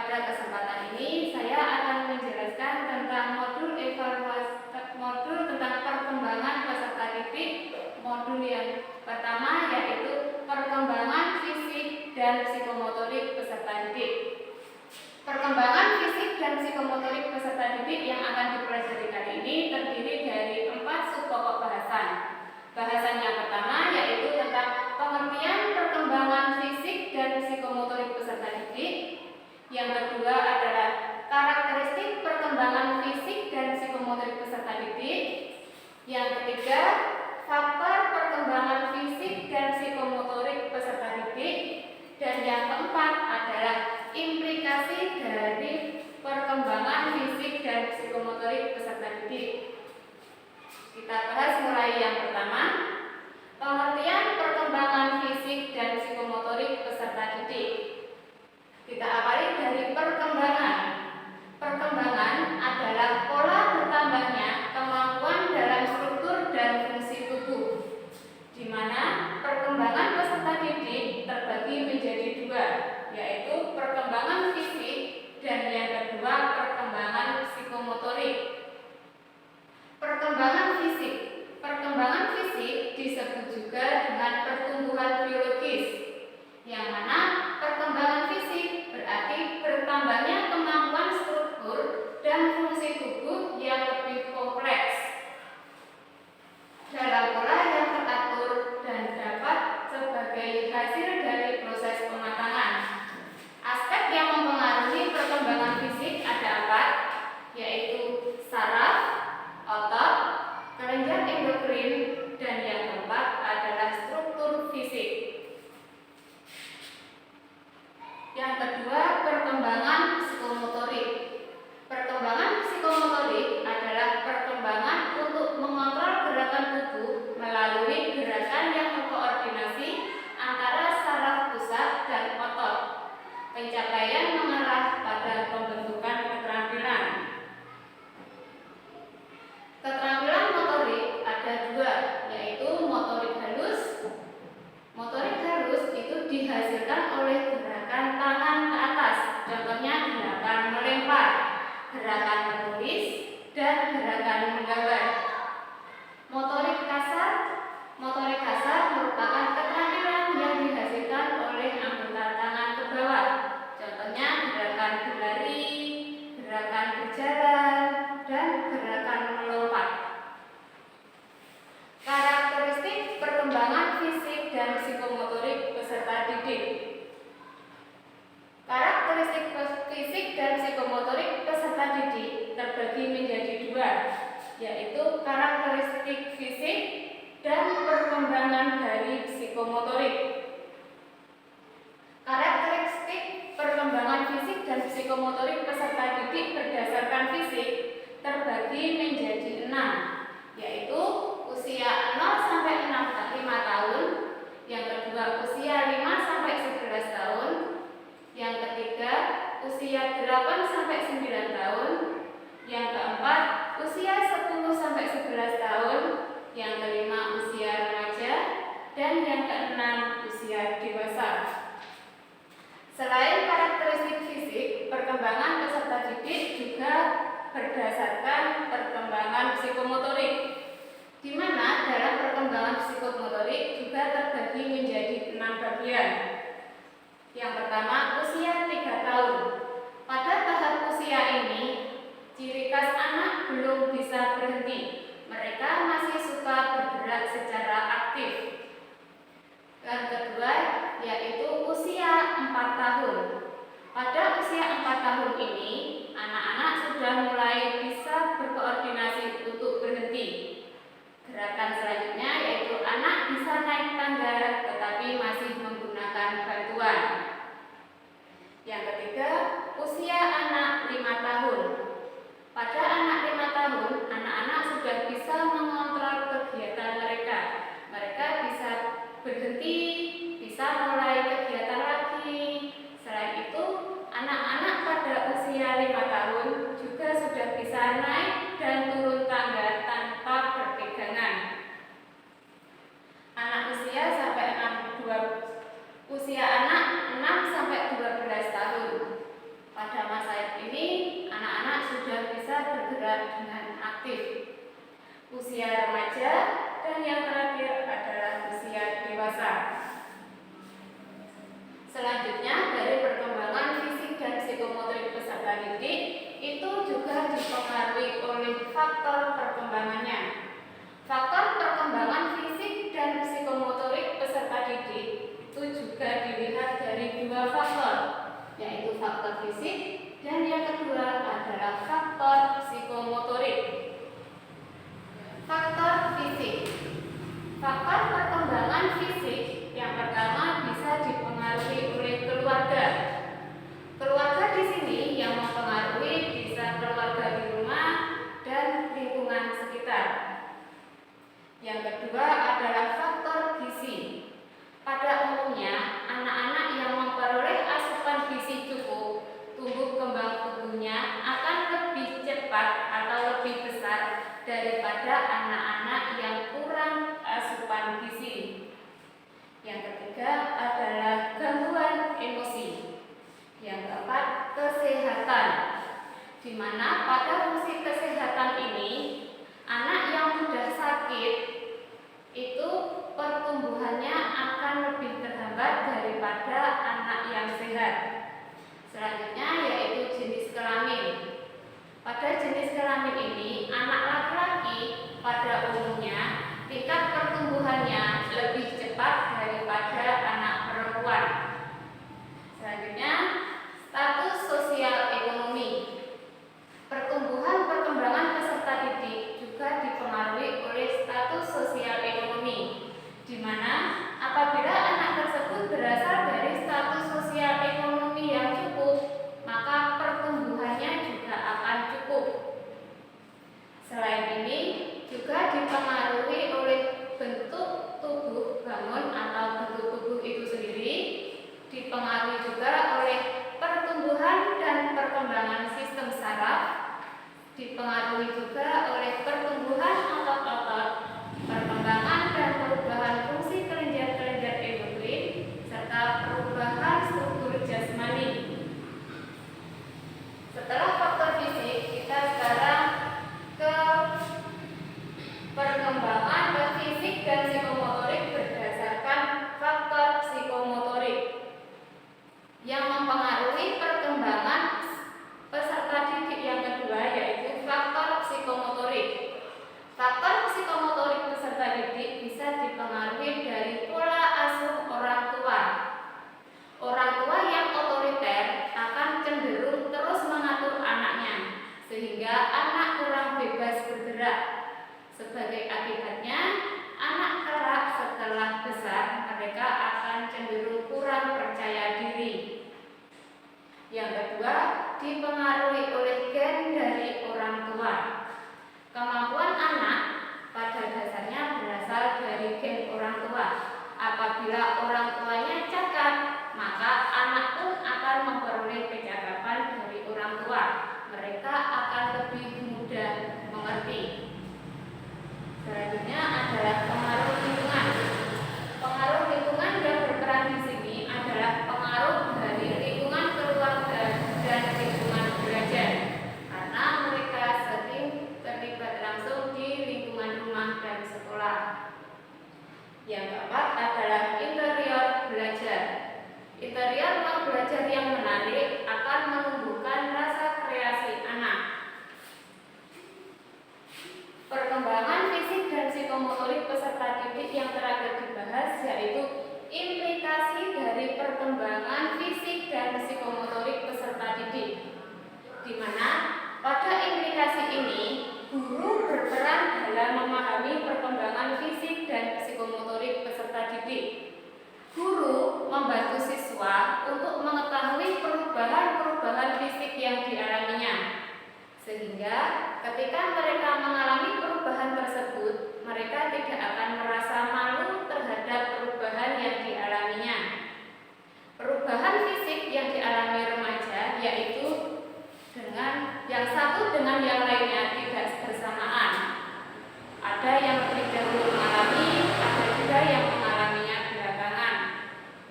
Pada kesempatan ini saya akan menjelaskan tentang modul tentang perkembangan peserta didik. Modul yang pertama yaitu perkembangan fisik dan psikomotorik peserta didik. Perkembangan fisik dan psikomotorik peserta didik yang akan dipelajari kali ini terdiri dari 4 subpokok bahasan. Bahasan yang pertama yaitu tentang pengertian perkembangan fisik dan psikomotorik peserta didik. Yang kedua adalah karakteristik perkembangan fisik dan psikomotorik peserta didik. Yang ketiga, faktor perkembangan fisik dan psikomotorik peserta didik. Dan yang keempat adalah implikasi dari perkembangan fisik dan psikomotorik peserta didik. Kita bahas mulai yang pertama, pengertian perkembangan fisik dan psikomotorik peserta didik. Kita awali dari perkembangan. Perkembangan adalah pola bertambahnya kemampuan dalam struktur dan fungsi tubuh, di mana perkembangan peserta didik terbagi menjadi 2, yaitu perkembangan fisik dan yang kedua perkembangan psikomotorik. Perkembangan fisik. Perkembangan fisik disebut juga dengan pertumbuhan biologis, yang mana perkembangan fisik berarti bertambahnya kemampuan struktur dan fungsi tubuh yang lebih kompleks dalam pola yang teratur dan dapat sebagai hasil dari proses pematangan. Aspek yang mempengaruhi perkembangan fisik ada 4, yaitu saraf, otot, kelenjar endokrin, dan yang keempat adalah struktur fisik. Yang kedua, perkembangan psikomotorik. Perkembangan psikomotorik adalah perkembangan untuk mengontrol gerakan tubuh melalui gerakan yang terkoordinasi antara saraf pusat dan otot. Pencapaian mengarah pada pembentukan keterampilan. Keterampilan motorik ada 2, yaitu motorik halus. Motorik halus itu dihasilkan oleh gerakan tangan ke atas, contohnya gerakan melempar, gerakan menulis, dan gerakan menggambar. Motorik kasar. Motorik kasar merupakan keterampilan yang dihasilkan oleh anggota tangan ke bawah, contohnya gerakan berlari, gerakan berjalan, dan gerakan melompat. Karakteristik perkembangan fisik dan psikomotorik peserta didik. Karakteristik fisik dan psikomotorik peserta didik terbagi menjadi 2, yaitu karakteristik fisik dan perkembangan dari psikomotorik. Karakteristik perkembangan fisik dan psikomotorik peserta didik berdasarkan fisik terbagi menjadi 6, yaitu usia 0 sampai 5 tahun, yang kedua usia 5 sampai 11 tahun, yang ketiga usia 8 sampai 9 tahun, yang keempat usia 10 sampai 11 tahun, yang kelima usia remaja, dan yang keenam usia dewasa. Selain karakteristik fisik, perkembangan peserta didik juga berdasarkan perkembangan psikomotorik, di mana dalam perkembangan psikomotorik juga terbagi menjadi 6 bagian. Yang pertama, usia 3 tahun. Pada tahap usia ini, ciri khas anak belum bisa berhenti. Mereka masih suka bergerak secara aktif. Yang kedua, yaitu usia 4 tahun. Pada usia 4 tahun ini, anak-anak sudah mulai bisa berkoordinasi untuk berhenti. Gerakan selanjutnya yaitu anak bisa naik tangga tetapi masih menggunakan bantuan. Yang ketiga, usia anak 5 tahun. Pada anak 5 tahun, anak-anak sudah bisa mengontrol kegiatan mereka. Mereka bisa berhenti, bisa mulai kegiatan lagi. Selain itu, anak-anak pada usia 5 tahun juga sudah bisa naik dan turun tangga tanpa berpegangan. Usia anak 6 sampai 12 tahun. Pada dewasa. Selanjutnya, dari perkembangan fisik dan psikomotorik peserta didik itu juga dipengaruhi oleh faktor perkembangannya. Faktor perkembangan fisik dan psikomotorik peserta didik itu juga dilihat dari dua faktor, yaitu faktor fisik dan yang kedua adalah faktor psikomotorik. Faktor fisik. Faktor perkembangan fisik yang pertama bisa dipengaruhi oleh keluarga. Keluarga di sini yang mempengaruhi bisa keluarga di rumah dan lingkungan sekitar. Yang kedua adalah faktor gizi. Pada umumnya, anak-anak yang memperoleh asupan gizi cukup, tumbuh kembang tubuhnya akan lebih cepat atau lebih besar daripada anak-anak yang kurang asupan gizi. Yang ketiga adalah gangguan emosi. Yang keempat, kesehatan, di mana pada fungsi kesehatan ini anak yang mudah sakit itu pertumbuhannya akan lebih terhambat daripada anak yang sehat. Selanjutnya yaitu jenis kelamin. Pada jenis kelamin ini anak laki-laki pada umumnya tingkat pertumbuhannya lebih cepat daripada anak perempuan. Selanjutnya, status sosial ekonomi. Pertumbuhan perkembangan peserta didik juga dipengaruhi oleh status sosial ekonomi, di mana apabila anak tersebut berasal dari status sosial ekonomi yang cukup, maka pertumbuhannya juga akan cukup. Selain ini, juga dipengaruhi oleh bentuk tubuh bangun atau bentuk tubuh itu sendiri, dipengaruhi juga oleh pertumbuhan dan perkembangan sistem saraf, dipengaruhi juga oleh pertumbuhan otot-otot, perkembangan dan perubahan fungsi kelenjar-kelenjar endokrin, serta perubahan struktur jasmani. Setelah faktor fisik, kita sekarang ke perkembangan fisik dan psikomotorik berdasarkan faktor psikomotorik yang mempengaruhi perkembangan peserta didik yang kedua, yaitu faktor psikomotorik. Faktor psikomotorik peserta didik bisa dipengaruhi dari pola asuh orang tua. Orang tua yang otoriter akan cenderung terus mengatur anaknya, sehingga anak kurang bebas bergerak. Sebagai akibatnya, anak kelak setelah besar mereka akan cenderung kurang percaya diri. Yang kedua, dipengaruhi oleh gen dari orang tua. Kemampuan anak pada dasarnya berasal dari gen orang tua. Apabila orang tuanya cakap, maka anak pun akan memperoleh kecakapan dari orang tua. Mereka akan lebih mudah mengerti. Selanjutnya adalah pengaruh lingkungan. Pengaruh lingkungan yang berperan di sini adalah pengaruh dari lingkungan keluarga dan lingkungan belajar, karena mereka sering terlibat langsung di lingkungan rumah dan sekolah. Yang keempat adalah interior belajar. Interior ruang belajar yang menarik akan menumbuhkan rasa kreasi anak. Perkembangan fisik dan psikomotorik peserta didik yang terakhir dibahas yaitu implikasi dari perkembangan fisik dan psikomotorik peserta didik, di mana pada implikasi ini guru berperan dalam memahami perkembangan fisik dan psikomotorik peserta didik. Guru membantu siswa untuk mengetahui perubahan-perubahan fisik yang dialaminya, sehingga ketika mereka mengalami perubahan tersebut, mereka tidak akan merasa malu terhadap perubahan yang dialaminya. Perubahan fisik yang dialami remaja yaitu dengan yang satu dengan yang lainnya tidak bersamaan. Ada yang lebih dahulu mengalami, ada juga yang mengalaminya belakangan.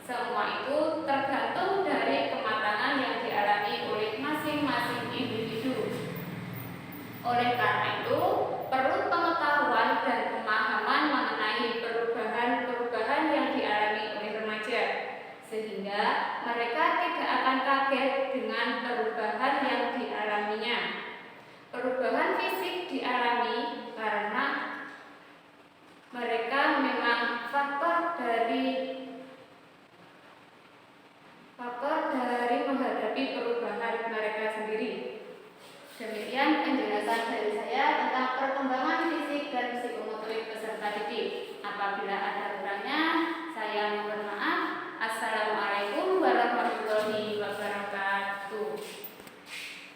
Semua itu tergantung dari kematangan yang dialami oleh masing-masing individu. Oleh karena itu, dengan perubahan yang dialaminya. Perubahan fisik dialami karena mereka memang